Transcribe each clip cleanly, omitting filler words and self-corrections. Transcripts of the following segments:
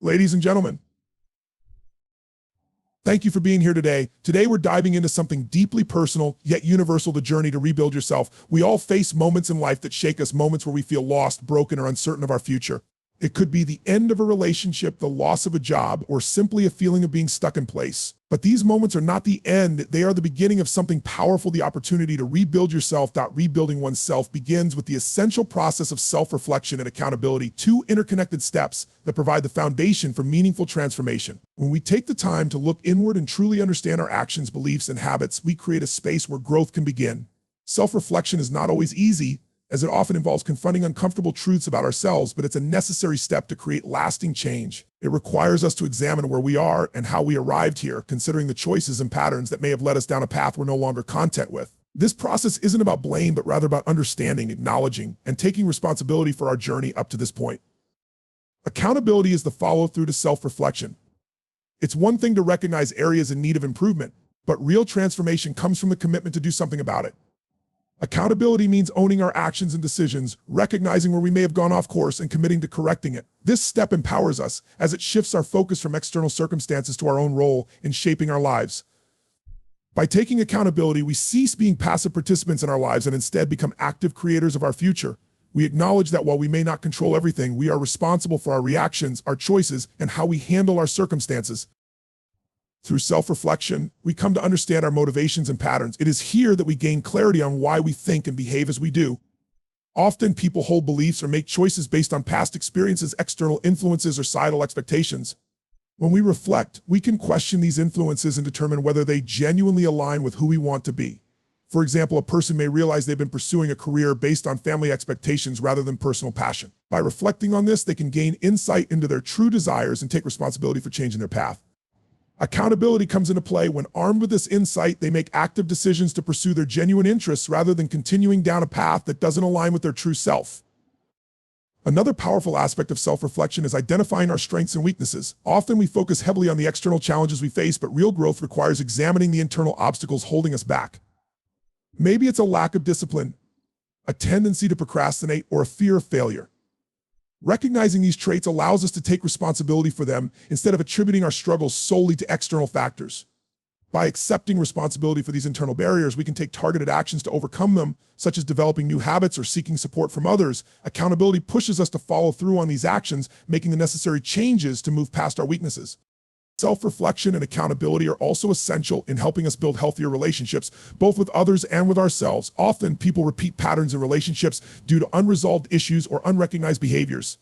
Ladies and gentlemen, thank you for being here today. Today, we're diving into something deeply personal, yet universal, the journey to rebuild yourself. We all face moments in life that shake us, moments where we feel lost, broken, or uncertain of our future. It could be the end of a relationship, the loss of a job, or simply a feeling of being stuck in place. But these moments are not the end. They are the beginning of something powerful, the opportunity to rebuild yourself. Rebuilding oneself begins with the essential process of self-reflection and accountability, two interconnected steps that provide the foundation for meaningful transformation. When we take the time to look inward and truly understand our actions, beliefs, and habits, we create a space where growth can begin. Self-reflection is not always easy, as it often involves confronting uncomfortable truths about ourselves, but it's a necessary step to create lasting change. It requires us to examine where we are and how we arrived here, considering the choices and patterns that may have led us down a path we're no longer content with. This process isn't about blame, but rather about understanding, acknowledging, and taking responsibility for our journey up to this point. Accountability is the follow-through to self-reflection. It's one thing to recognize areas in need of improvement, but real transformation comes from the commitment to do something about it. Accountability means owning our actions and decisions, recognizing where we may have gone off course and committing to correcting it. This step empowers us as it shifts our focus from external circumstances to our own role in shaping our lives. By taking accountability, we cease being passive participants in our lives and instead become active creators of our future. We acknowledge that while we may not control everything, we are responsible for our reactions, our choices, and how we handle our circumstances. Through self-reflection, we come to understand our motivations and patterns. It is here that we gain clarity on why we think and behave as we do. Often people hold beliefs or make choices based on past experiences, external influences, or societal expectations. When we reflect, we can question these influences and determine whether they genuinely align with who we want to be. For example, a person may realize they've been pursuing a career based on family expectations rather than personal passion. By reflecting on this, they can gain insight into their true desires and take responsibility for changing their path. Accountability comes into play when, armed with this insight, they make active decisions to pursue their genuine interests rather than continuing down a path that doesn't align with their true self. Another powerful aspect of self-reflection is identifying our strengths and weaknesses. Often we focus heavily on the external challenges we face, but real growth requires examining the internal obstacles holding us back. Maybe it's a lack of discipline, a tendency to procrastinate, or a fear of failure. Recognizing these traits allows us to take responsibility for them instead of attributing our struggles solely to external factors. By accepting responsibility for these internal barriers, we can take targeted actions to overcome them, such as developing new habits or seeking support from others. Accountability pushes us to follow through on these actions, making the necessary changes to move past our weaknesses. Self-reflection and accountability are also essential in helping us build healthier relationships, both with others and with ourselves. Often, people repeat patterns in relationships due to unresolved issues or unrecognized behaviors.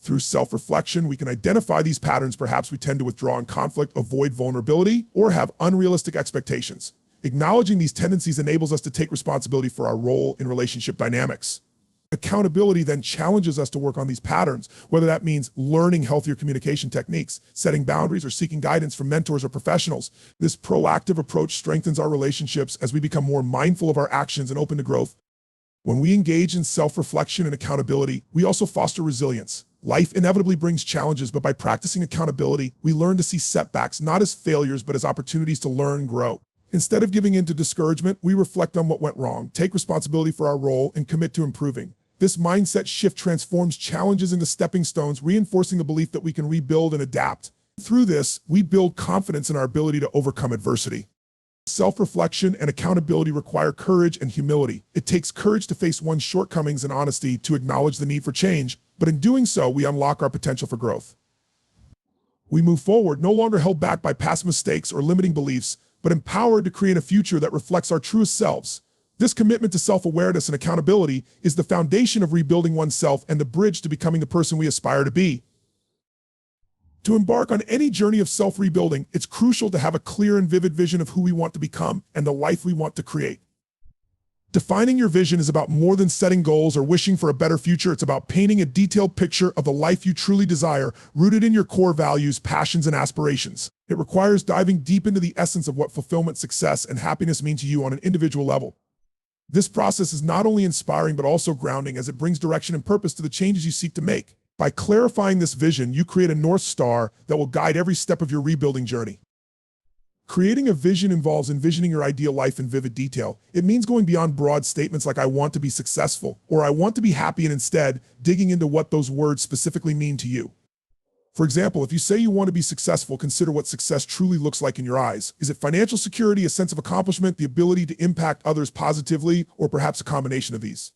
Through self-reflection, we can identify these patterns. Perhaps we tend to withdraw in conflict, avoid vulnerability, or have unrealistic expectations. Acknowledging these tendencies enables us to take responsibility for our role in relationship dynamics. Accountability then challenges us to work on these patterns, whether that means learning healthier communication techniques, setting boundaries, or seeking guidance from mentors or professionals. This proactive approach strengthens our relationships as we become more mindful of our actions and open to growth. When we engage in self-reflection and accountability, we also foster resilience. Life inevitably brings challenges, but by practicing accountability, we learn to see setbacks not as failures, but as opportunities to learn and grow. Instead of giving in to discouragement, we reflect on what went wrong, take responsibility for our role, and commit to improving. This mindset shift transforms challenges into stepping stones, reinforcing the belief that we can rebuild and adapt. Through this, we build confidence in our ability to overcome adversity. Self-reflection and accountability require courage and humility. It takes courage to face one's shortcomings and honesty to acknowledge the need for change, but in doing so, we unlock our potential for growth. We move forward, no longer held back by past mistakes or limiting beliefs, but empowered to create a future that reflects our truest selves. This commitment to self-awareness and accountability is the foundation of rebuilding oneself and the bridge to becoming the person we aspire to be. To embark on any journey of self-rebuilding, it's crucial to have a clear and vivid vision of who we want to become and the life we want to create. Defining your vision is about more than setting goals or wishing for a better future. It's about painting a detailed picture of the life you truly desire, rooted in your core values, passions, and aspirations. It requires diving deep into the essence of what fulfillment, success, and happiness mean to you on an individual level. This process is not only inspiring, but also grounding, as it brings direction and purpose to the changes you seek to make. By clarifying this vision, you create a North Star that will guide every step of your rebuilding journey. Creating a vision involves envisioning your ideal life in vivid detail. It means going beyond broad statements like "I want to be successful" or "I want to be happy," and instead digging into what those words specifically mean to you. For example, if you say you want to be successful, consider what success truly looks like in your eyes. Is it financial security, a sense of accomplishment, the ability to impact others positively, or perhaps a combination of these?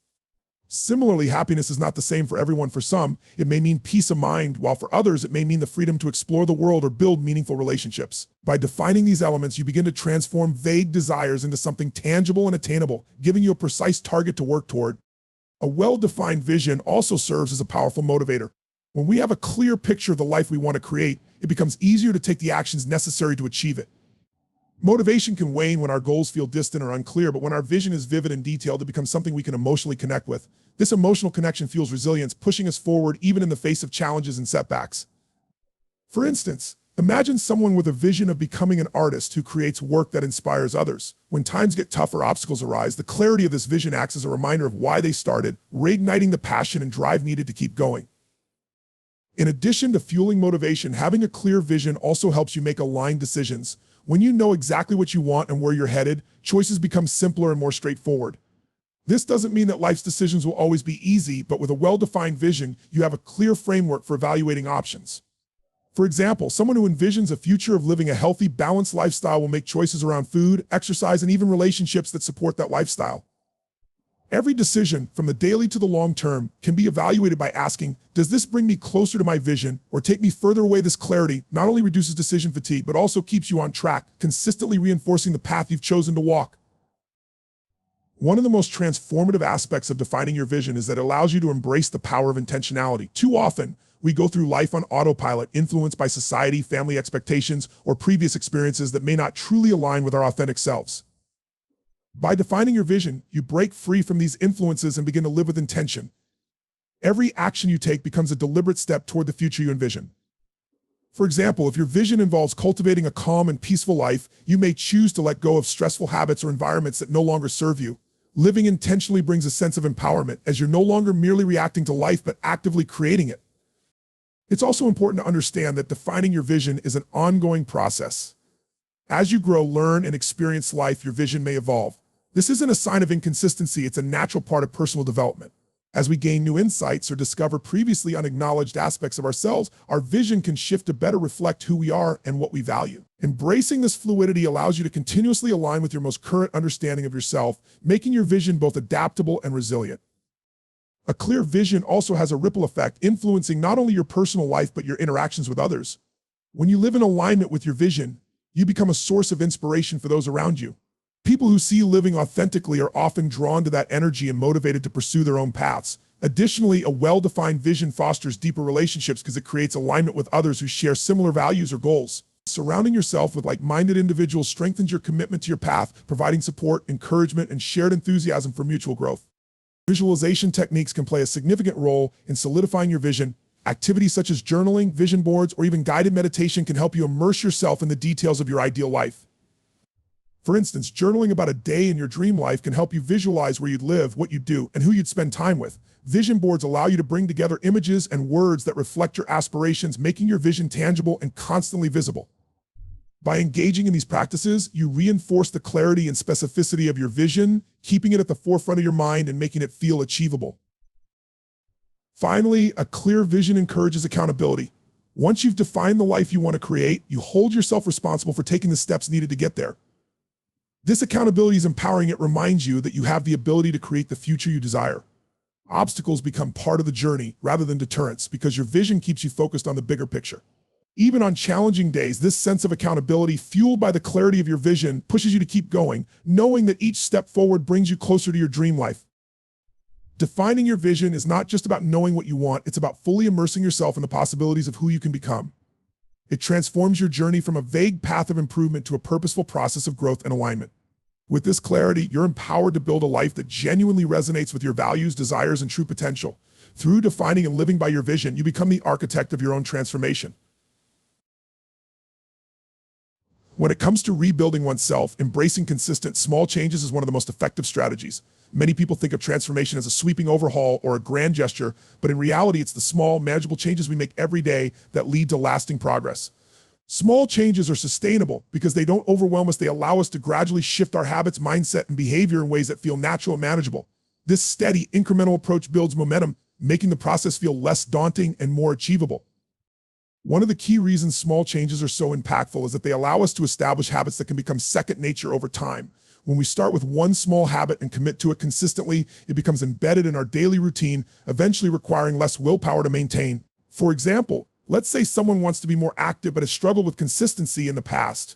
Similarly, happiness is not the same for everyone. For some, it may mean peace of mind, while for others, it may mean the freedom to explore the world or build meaningful relationships. By defining these elements, you begin to transform vague desires into something tangible and attainable, giving you a precise target to work toward. A well-defined vision also serves as a powerful motivator. When we have a clear picture of the life we want to create, it becomes easier to take the actions necessary to achieve it. Motivation can wane when our goals feel distant or unclear, but when our vision is vivid and detailed, it becomes something we can emotionally connect with. This emotional connection fuels resilience, pushing us forward even in the face of challenges and setbacks. For instance, imagine someone with a vision of becoming an artist who creates work that inspires others. When times get tough or obstacles arise, the clarity of this vision acts as a reminder of why they started, reigniting the passion and drive needed to keep going. In addition to fueling motivation, having a clear vision also helps you make aligned decisions. When you know exactly what you want and where you're headed, choices become simpler and more straightforward. This doesn't mean that life's decisions will always be easy, but with a well-defined vision, you have a clear framework for evaluating options. For example, someone who envisions a future of living a healthy, balanced lifestyle will make choices around food, exercise, and even relationships that support that lifestyle. Every decision, from the daily to the long term, can be evaluated by asking, does this bring me closer to my vision or take me further away? This clarity not only reduces decision fatigue, but also keeps you on track, consistently reinforcing the path you've chosen to walk. One of the most transformative aspects of defining your vision is that it allows you to embrace the power of intentionality. Too often, we go through life on autopilot, influenced by society, family expectations, or previous experiences that may not truly align with our authentic selves. By defining your vision, you break free from these influences and begin to live with intention. Every action you take becomes a deliberate step toward the future you envision. For example, if your vision involves cultivating a calm and peaceful life, you may choose to let go of stressful habits or environments that no longer serve you. Living intentionally brings a sense of empowerment, as you're no longer merely reacting to life, but actively creating it. It's also important to understand that defining your vision is an ongoing process. As you grow, learn, and experience life, your vision may evolve. This isn't a sign of inconsistency, it's a natural part of personal development. As we gain new insights or discover previously unacknowledged aspects of ourselves, our vision can shift to better reflect who we are and what we value. Embracing this fluidity allows you to continuously align with your most current understanding of yourself, making your vision both adaptable and resilient. A clear vision also has a ripple effect, influencing not only your personal life but your interactions with others. When you live in alignment with your vision, you become a source of inspiration for those around you. People who see you living authentically are often drawn to that energy and motivated to pursue their own paths. Additionally, a well-defined vision fosters deeper relationships because it creates alignment with others who share similar values or goals. Surrounding yourself with like-minded individuals strengthens your commitment to your path, providing support, encouragement, and shared enthusiasm for mutual growth. Visualization techniques can play a significant role in solidifying your vision. Activities such as journaling, vision boards, or even guided meditation can help you immerse yourself in the details of your ideal life. For instance, journaling about a day in your dream life can help you visualize where you'd live, what you'd do, and who you'd spend time with. Vision boards allow you to bring together images and words that reflect your aspirations, making your vision tangible and constantly visible. By engaging in these practices, you reinforce the clarity and specificity of your vision, keeping it at the forefront of your mind and making it feel achievable. Finally, a clear vision encourages accountability. Once you've defined the life you want to create, you hold yourself responsible for taking the steps needed to get there. This accountability is empowering. It reminds you that you have the ability to create the future you desire. Obstacles become part of the journey rather than deterrents because your vision keeps you focused on the bigger picture. Even on challenging days, this sense of accountability, fueled by the clarity of your vision, pushes you to keep going, knowing that each step forward brings you closer to your dream life. Defining your vision is not just about knowing what you want, it's about fully immersing yourself in the possibilities of who you can become. It transforms your journey from a vague path of improvement to a purposeful process of growth and alignment. With this clarity, you're empowered to build a life that genuinely resonates with your values, desires, and true potential. Through defining and living by your vision, you become the architect of your own transformation. When it comes to rebuilding oneself, embracing consistent, small changes is one of the most effective strategies. Many people think of transformation as a sweeping overhaul or a grand gesture, but in reality, it's the small, manageable changes we make every day that lead to lasting progress. Small changes are sustainable because they don't overwhelm us. They allow us to gradually shift our habits, mindset, and behavior in ways that feel natural and manageable. This steady, incremental approach builds momentum, making the process feel less daunting and more achievable. One of the key reasons small changes are so impactful is that they allow us to establish habits that can become second nature over time. When we start with one small habit and commit to it consistently, it becomes embedded in our daily routine, eventually requiring less willpower to maintain. For example, let's say someone wants to be more active but has struggled with consistency in the past.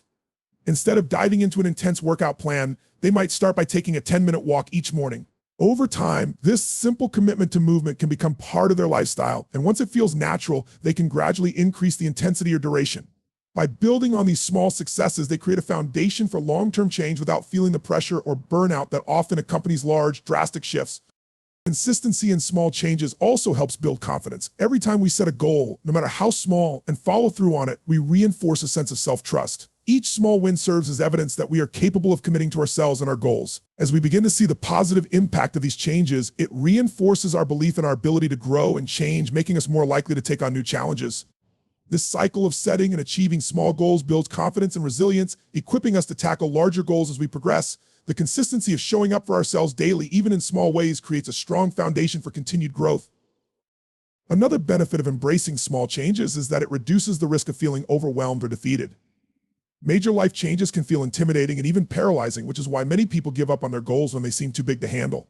Instead of diving into an intense workout plan, they might start by taking a 10-minute walk each morning. Over time, this simple commitment to movement can become part of their lifestyle, and once it feels natural, they can gradually increase the intensity or duration. By building on these small successes, they create a foundation for long-term change without feeling the pressure or burnout that often accompanies large, drastic shifts. Consistency in small changes also helps build confidence. Every time we set a goal, no matter how small, and follow through on it, we reinforce a sense of self-trust. Each small win serves as evidence that we are capable of committing to ourselves and our goals. As we begin to see the positive impact of these changes, it reinforces our belief in our ability to grow and change, making us more likely to take on new challenges. This cycle of setting and achieving small goals builds confidence and resilience, equipping us to tackle larger goals as we progress. The consistency of showing up for ourselves daily, even in small ways, creates a strong foundation for continued growth. Another benefit of embracing small changes is that it reduces the risk of feeling overwhelmed or defeated. Major life changes can feel intimidating and even paralyzing, which is why many people give up on their goals when they seem too big to handle.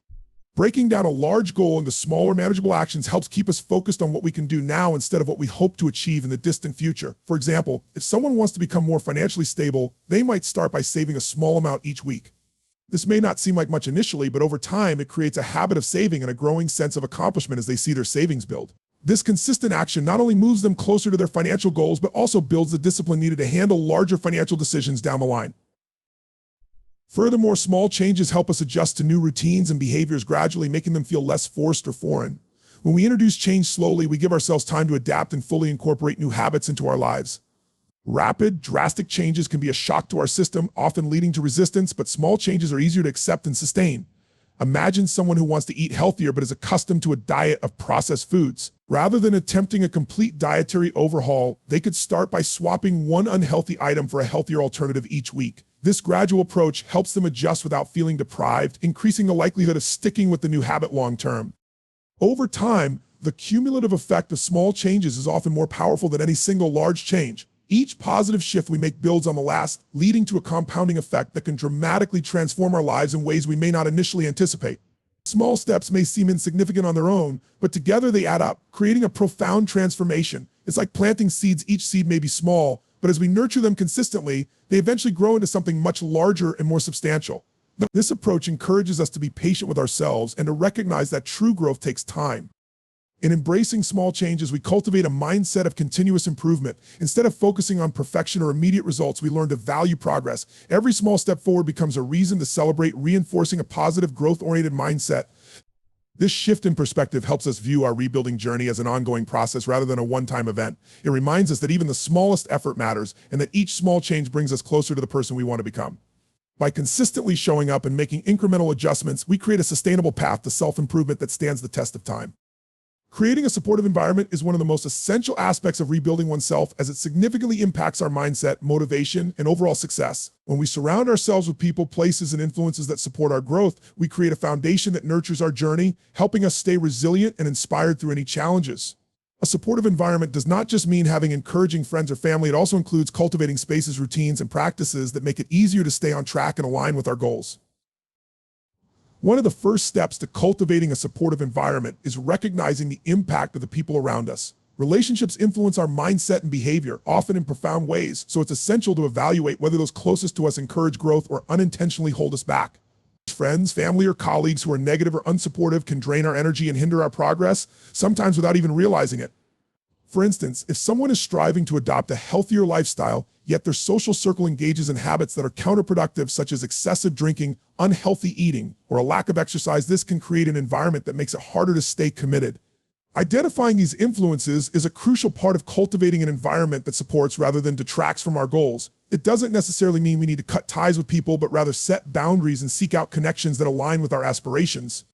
Breaking down a large goal into smaller, manageable actions helps keep us focused on what we can do now instead of what we hope to achieve in the distant future. For example, if someone wants to become more financially stable, they might start by saving a small amount each week. This may not seem like much initially, but over time, it creates a habit of saving and a growing sense of accomplishment as they see their savings build. This consistent action not only moves them closer to their financial goals, but also builds the discipline needed to handle larger financial decisions down the line. Furthermore, small changes help us adjust to new routines and behaviors gradually, making them feel less forced or foreign. When we introduce change slowly, we give ourselves time to adapt and fully incorporate new habits into our lives. Rapid, drastic changes can be a shock to our system, often leading to resistance, but small changes are easier to accept and sustain. Imagine someone who wants to eat healthier but is accustomed to a diet of processed foods. Rather than attempting a complete dietary overhaul, they could start by swapping one unhealthy item for a healthier alternative each week. This gradual approach helps them adjust without feeling deprived, increasing the likelihood of sticking with the new habit long term. Over time, the cumulative effect of small changes is often more powerful than any single large change. Each positive shift we make builds on the last, leading to a compounding effect that can dramatically transform our lives in ways we may not initially anticipate. Small steps may seem insignificant on their own, but together they add up, creating a profound transformation. It's like planting seeds. Each seed may be small, but as we nurture them consistently, they eventually grow into something much larger and more substantial. This approach encourages us to be patient with ourselves and to recognize that true growth takes time. In embracing small changes, we cultivate a mindset of continuous improvement. Instead of focusing on perfection or immediate results, we learn to value progress. Every small step forward becomes a reason to celebrate, reinforcing a positive, growth-oriented mindset. This shift in perspective helps us view our rebuilding journey as an ongoing process rather than a one-time event. It reminds us that even the smallest effort matters and that each small change brings us closer to the person we want to become. By consistently showing up and making incremental adjustments, we create a sustainable path to self-improvement that stands the test of time. Creating a supportive environment is one of the most essential aspects of rebuilding oneself, as it significantly impacts our mindset, motivation, and overall success. When we surround ourselves with people, places, and influences that support our growth, we create a foundation that nurtures our journey, helping us stay resilient and inspired through any challenges. A supportive environment does not just mean having encouraging friends or family, it also includes cultivating spaces, routines, and practices that make it easier to stay on track and align with our goals. One of the first steps to cultivating a supportive environment is recognizing the impact of the people around us. Relationships influence our mindset and behavior, often in profound ways, so it's essential to evaluate whether those closest to us encourage growth or unintentionally hold us back. Friends, family, or colleagues who are negative or unsupportive can drain our energy and hinder our progress, sometimes without even realizing it. For instance, if someone is striving to adopt a healthier lifestyle, yet their social circle engages in habits that are counterproductive, such as excessive drinking, unhealthy eating, or a lack of exercise, this can create an environment that makes it harder to stay committed. Identifying these influences is a crucial part of cultivating an environment that supports rather than detracts from our goals. It doesn't necessarily mean we need to cut ties with people, but rather set boundaries and seek out connections that align with our aspirations.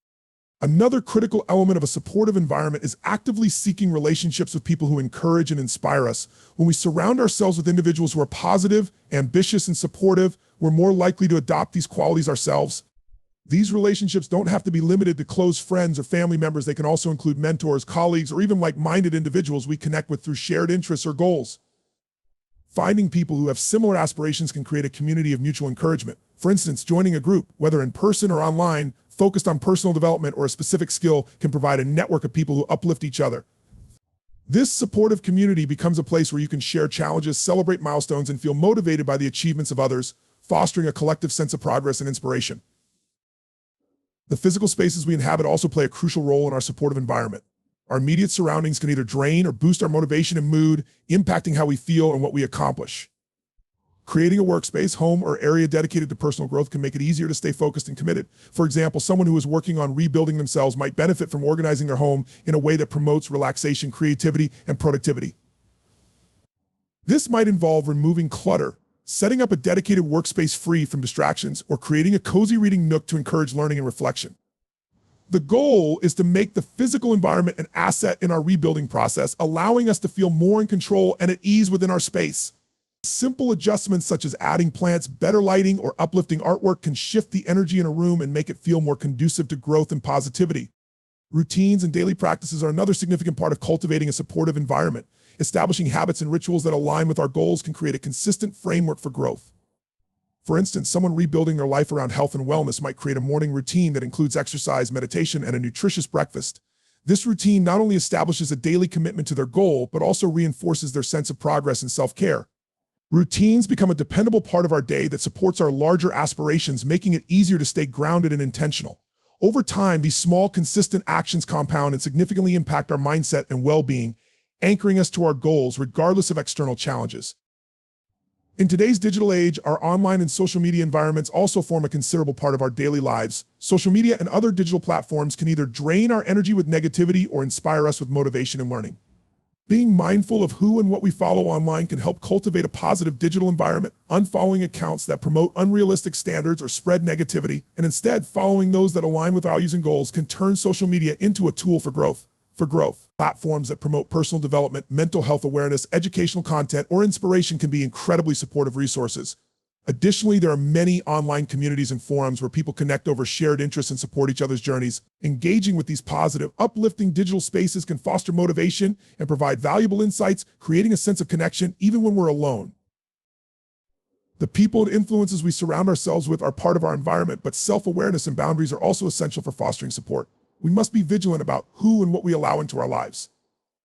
Another critical element of a supportive environment is actively seeking relationships with people who encourage and inspire us. When we surround ourselves with individuals who are positive, ambitious, and supportive, we're more likely to adopt these qualities ourselves. These relationships don't have to be limited to close friends or family members. They can also include mentors, colleagues, or even like-minded individuals we connect with through shared interests or goals. Finding people who have similar aspirations can create a community of mutual encouragement. For instance, joining a group, whether in person or online, focused on personal development or a specific skill, can provide a network of people who uplift each other. This supportive community becomes a place where you can share challenges, celebrate milestones, and feel motivated by the achievements of others, fostering a collective sense of progress and inspiration. The physical spaces we inhabit also play a crucial role in our supportive environment. Our immediate surroundings can either drain or boost our motivation and mood, impacting how we feel and what we accomplish. Creating a workspace, home, or area dedicated to personal growth can make it easier to stay focused and committed. For example, someone who is working on rebuilding themselves might benefit from organizing their home in a way that promotes relaxation, creativity, and productivity. This might involve removing clutter, setting up a dedicated workspace free from distractions, or creating a cozy reading nook to encourage learning and reflection. The goal is to make the physical environment an asset in our rebuilding process, allowing us to feel more in control and at ease within our space. Simple adjustments such as adding plants, better lighting, or uplifting artwork can shift the energy in a room and make it feel more conducive to growth and positivity. Routines and daily practices are another significant part of cultivating a supportive environment. Establishing habits and rituals that align with our goals can create a consistent framework for growth. For instance, someone rebuilding their life around health and wellness might create a morning routine that includes exercise, meditation, and a nutritious breakfast. This routine not only establishes a daily commitment to their goal, but also reinforces their sense of progress and self-care. Routines become a dependable part of our day that supports our larger aspirations, making it easier to stay grounded and intentional. Over time, these small, consistent actions compound and significantly impact our mindset and well-being, anchoring us to our goals regardless of external challenges. In today's digital age, our online and social media environments also form a considerable part of our daily lives. Social media and other digital platforms can either drain our energy with negativity or inspire us with motivation and learning. Being mindful of who and what we follow online can help cultivate a positive digital environment, unfollowing accounts that promote unrealistic standards or spread negativity, and instead following those that align with values and goals can turn social media into a tool for growth. Platforms that promote personal development, mental health awareness, educational content, or inspiration can be incredibly supportive resources. Additionally, there are many online communities and forums where people connect over shared interests and support each other's journeys. Engaging with these positive, uplifting digital spaces can foster motivation and provide valuable insights, creating a sense of connection even when we're alone. The people and influences we surround ourselves with are part of our environment, but self-awareness and boundaries are also essential for fostering support. We must be vigilant about who and what we allow into our lives.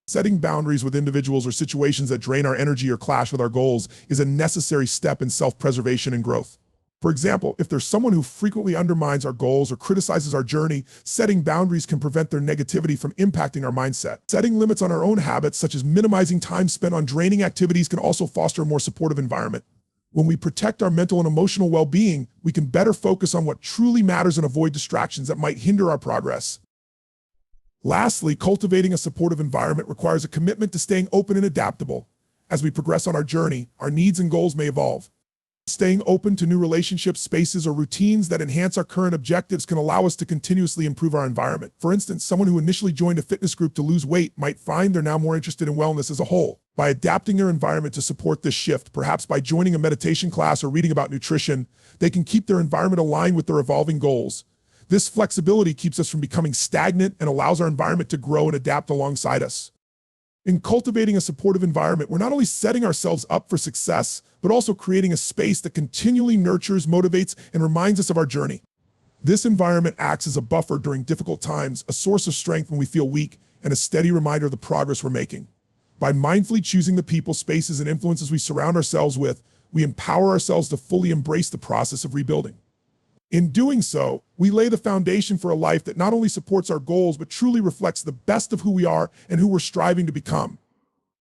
Setting boundaries with individuals or situations that drain our energy or clash with our goals is a necessary step in self-preservation and growth. For example, if there's someone who frequently undermines our goals or criticizes our journey, setting boundaries can prevent their negativity from impacting our mindset. Setting limits on our own habits, such as minimizing time spent on draining activities, can also foster a more supportive environment. When we protect our mental and emotional well-being, we can better focus on what truly matters and avoid distractions that might hinder our progress. Lastly, cultivating a supportive environment requires a commitment to staying open and adaptable. As we progress on our journey, our needs and goals may evolve. Staying open to new relationships, spaces, or routines that enhance our current objectives can allow us to continuously improve our environment. For instance, someone who initially joined a fitness group to lose weight might find they're now more interested in wellness as a whole. By adapting their environment to support this shift, perhaps by joining a meditation class or reading about nutrition, they can keep their environment aligned with their evolving goals. This flexibility keeps us from becoming stagnant and allows our environment to grow and adapt alongside us. In cultivating a supportive environment, we're not only setting ourselves up for success, but also creating a space that continually nurtures, motivates, and reminds us of our journey. This environment acts as a buffer during difficult times, a source of strength when we feel weak, and a steady reminder of the progress we're making. By mindfully choosing the people, spaces, and influences we surround ourselves with, we empower ourselves to fully embrace the process of rebuilding. In doing so, we lay the foundation for a life that not only supports our goals, but truly reflects the best of who we are and who we're striving to become.